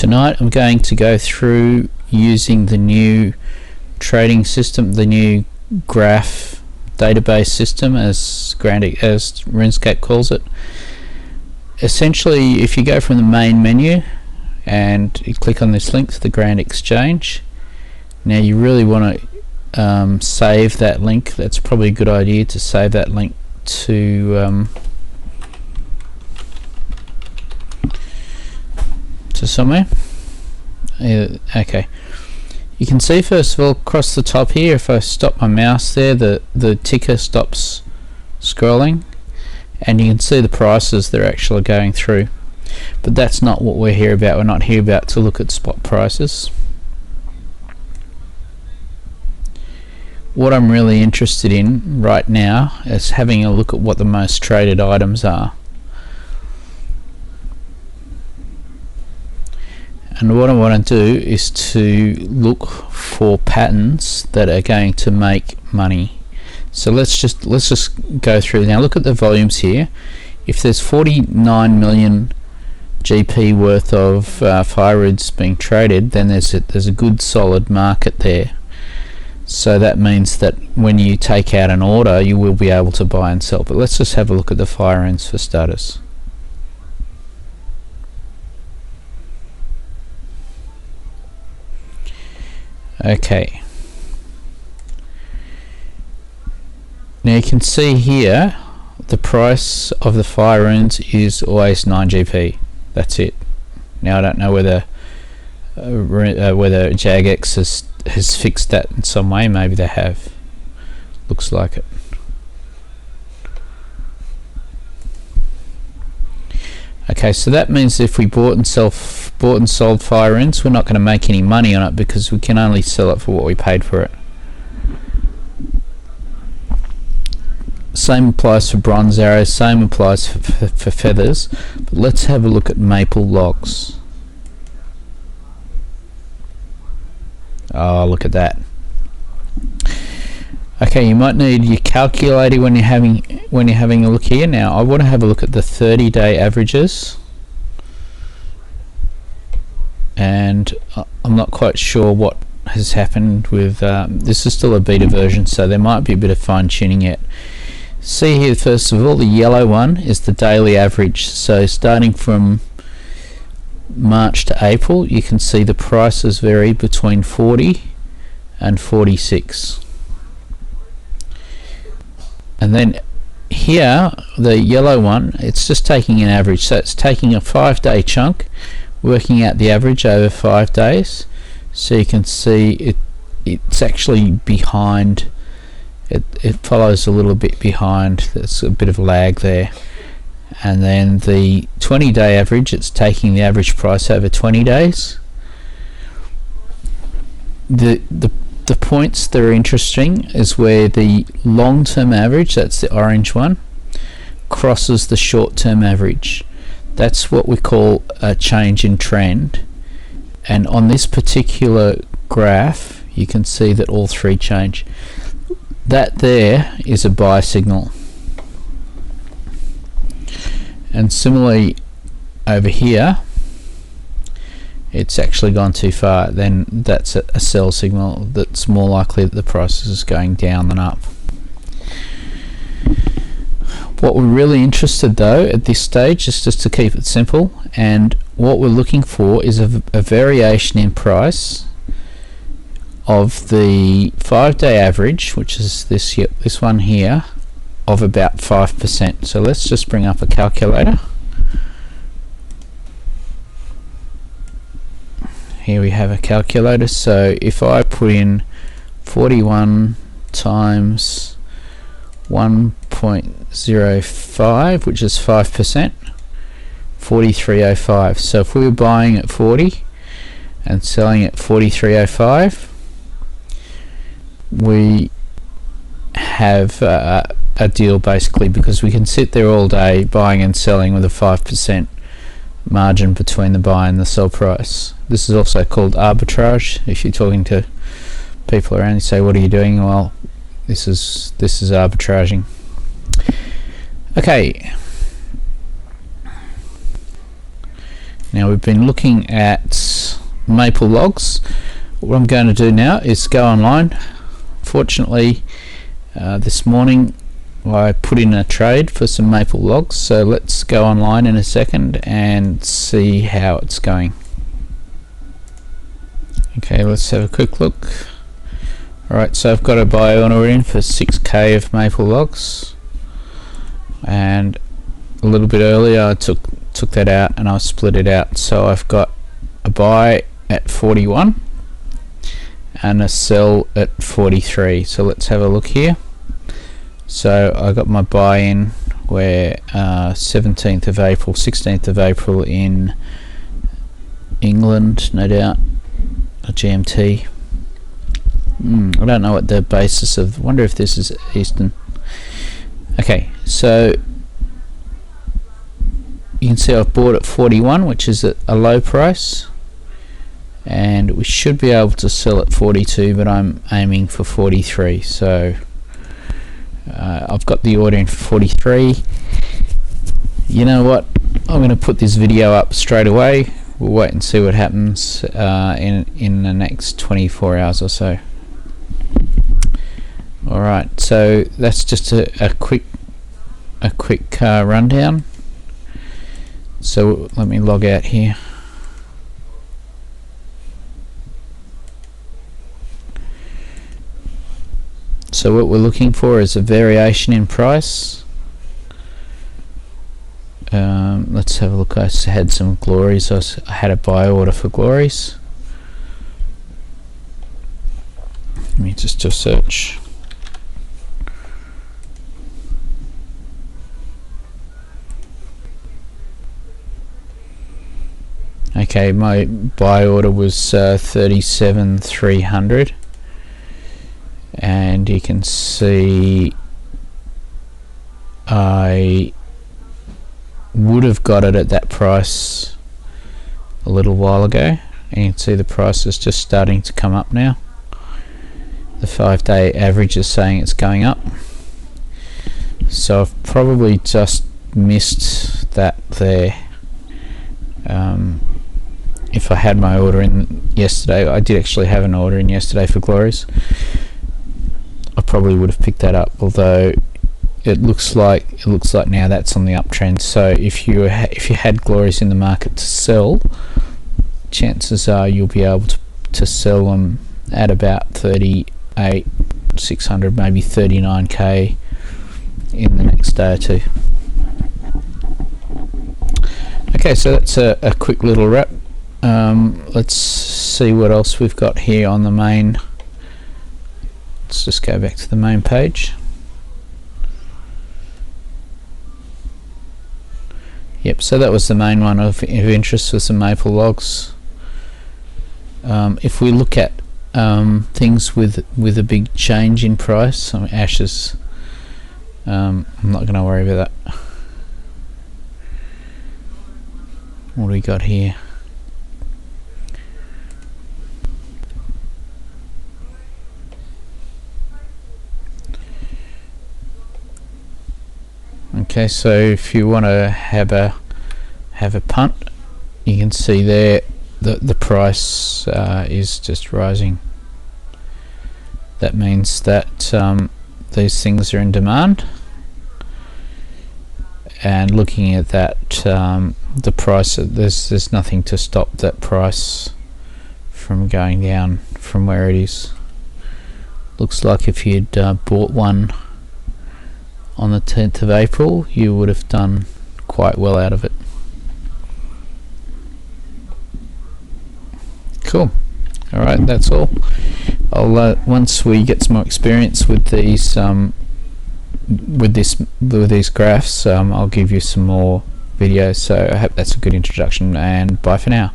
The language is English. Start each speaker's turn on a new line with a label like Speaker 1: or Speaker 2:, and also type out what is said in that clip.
Speaker 1: Tonight I'm going to go through using the new trading system, the new graph database system as Runescape calls it. Essentially, if you go from the main menu and you click on this link to the Grand Exchange, now you really want to save that link. That's probably a good idea to save that link to somewhere. Okay, you can see first of all across the top here, if I stop my mouse there, the ticker stops scrolling and you can see the prices they're actually going through. But that's not what we're here about. We're not here about to look at spot prices. What I'm really interested in right now is having a look at what the most traded items are. And what I want to do is to look for patterns that are going to make money. So let's just go through now. Look at the volumes here. If there's 49 million GP worth of fire roots being traded, then there's a good solid market there. So that means that when you take out an order, you will be able to buy and sell. But let's just have a look at the fire runes for starters. Okay, now you can see here the price of the fire runes is always 9 GP. That's it. Now I don't know whether Jagex has fixed that in some way. Maybe they have. Looks like it. Okay, so that means if we bought and sold fire runes, we're not going to make any money on it because we can only sell it for what we paid for it. Same applies for bronze arrows, same applies for feathers. But let's have a look at maple logs. Oh, look at that. Okay, you might need your calculator when you're having a look here. Now I want to have a look at the 30-day averages, and I'm not quite sure what has happened with this is still a beta version, so there might be a bit of fine-tuning yet. See here, first of all, the yellow one is the daily average. So starting from March to April, you can see the prices vary between 40 and 46. And then here, the yellow one, it's just taking an average. So it's taking a 5-day chunk, working out the average over 5 days. So you can see it's actually behind. It follows a little bit behind. There's a bit of lag there. And then the 20-day average, it's taking the average price over 20 days. The points that are interesting is where the long-term average, that's the orange one, crosses the short-term average. That's what we call a change in trend. And on this particular graph, you can see that all three change. That there is a buy signal. And similarly over here, it's actually gone too far. Then that's a sell signal. That's more likely that the price is going down than up. What we're really interested though at this stage is just to keep it simple, and what we're looking for is a variation in price of the 5-day average, which is this one here, of about 5%. So let's just bring up a calculator. Here we have a calculator. So if I put in 41 times 1.05, which is 5%, 43.05. So if we were buying at 40 and selling at 43.05, we have a deal basically, because we can sit there all day buying and selling with a 5% margin between the buy and the sell price. This is also called arbitrage. If you're talking to people around, you say, what are you doing? Well, this is arbitraging. Okay, Now we've been looking at maple logs. What I'm going to do now is go online. Fortunately, this morning I put in a trade for some maple logs, so let's go online in a second and see how it's going. Okay, let's have a quick look. Alright, so I've got a buy order in for 6k of maple logs, and a little bit earlier I took that out and I split it out, so I've got a buy at 41 and a sell at 43. So let's have a look here. So I got my buy in where 17th of April, 16th of April in England, no doubt, a GMT. I don't know what the basis of, wonder if this is Eastern. Okay, so you can see I've bought at 41, which is at a low price, and we should be able to sell at 42, but I'm aiming for 43. So I've got the order in for 43. You know what, I'm going to put this video up straight away. We'll wait and see what happens in the next 24 hours or so. Alright, so that's just a quick rundown. So let me log out here. So what we're looking for is a variation in price. Let's have a look. I had some glories. I had a buy order for glories. Let me just do a search. Okay, my buy order was 37,300, and you can see I would have got it at that price a little while ago, and you can see the price is just starting to come up now. The 5-day average is saying it's going up, so I've probably just missed that there. If I had my order in yesterday, I did actually have an order in yesterday for glories, I probably would have picked that up, although it looks like now that's on the uptrend. So if you had glories in the market to sell, chances are you'll be able to sell them at about 38,600, maybe 39k in the next day or two. Okay, so that's a quick little wrap. Let's see what else we've got here on the main. Let's just go back to the main page. Yep, so that was the main one of interest for some maple logs. If we look at things with a big change in price, ashes, I'm not going to worry about that. What do we got here? Okay, so if you want to have a punt, you can see there that the price is just rising. That means that these things are in demand, and looking at that, the price, there's nothing to stop that price from going down from where it is. Looks like if you'd bought one on the 10th of April, you would have done quite well out of it. Cool. Alright, that's all. I'll once we get some more experience with these with these graphs, I'll give you some more videos. So I hope that's a good introduction, and bye for now.